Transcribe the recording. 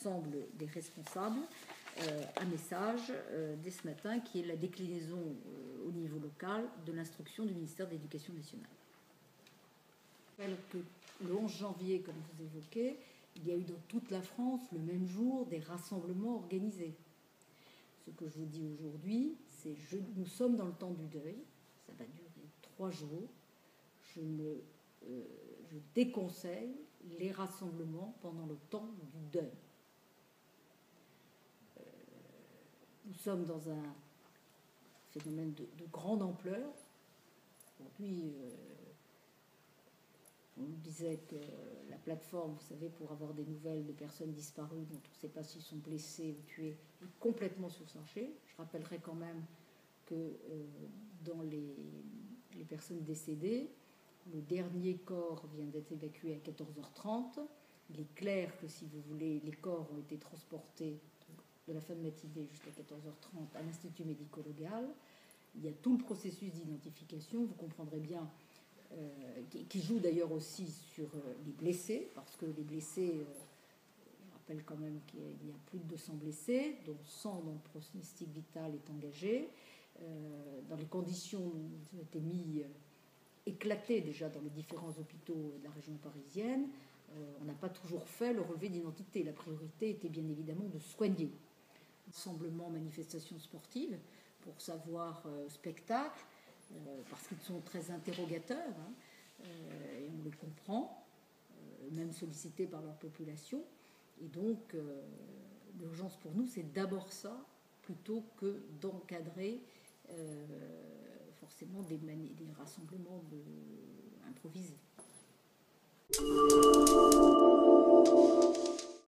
l'ensemble des responsables un message dès ce matin qui est la déclinaison au niveau local de l'instruction du ministère de l'Éducation nationale. Je rappelle que le 11 janvier, comme vous évoquez, il y a eu dans toute la France le même jour des rassemblements organisés. Ce que je vous dis aujourd'hui, c'est que nous sommes dans le temps du deuil, ça va durer 3 jours. Je déconseille les rassemblements pendant le temps du deuil. Nous sommes dans un phénomène de grande ampleur. Aujourd'hui, on nous disait que la plateforme, vous savez, pour avoir des nouvelles de personnes disparues dont on ne sait pas s'ils sont blessés ou tués, est complètement surchargée. Je rappellerai quand même que dans les personnes décédées, le dernier corps vient d'être évacué à 14h30. Il est clair que, si vous voulez, les corps ont été transportés de la fin de matinée jusqu'à 14h30 à l'Institut médico-légal. Il y a tout le processus d'identification, vous comprendrez bien, qui joue d'ailleurs aussi sur les blessés, parce que les blessés, je rappelle quand même qu'il y a plus de 200 blessés, dont 100 dont le pronostic vital est engagé, dans les conditions qui ont été éclatées déjà dans les différents hôpitaux de la région parisienne. On n'a pas toujours fait le relevé d'identité. La priorité était bien évidemment de soigner. Rassemblements, manifestations sportives, pour savoir spectacle, parce qu'ils sont très interrogateurs, et on les comprend, même sollicités par leur population. Et donc, l'urgence pour nous, c'est d'abord ça, plutôt que d'encadrer forcément des rassemblements improvisés.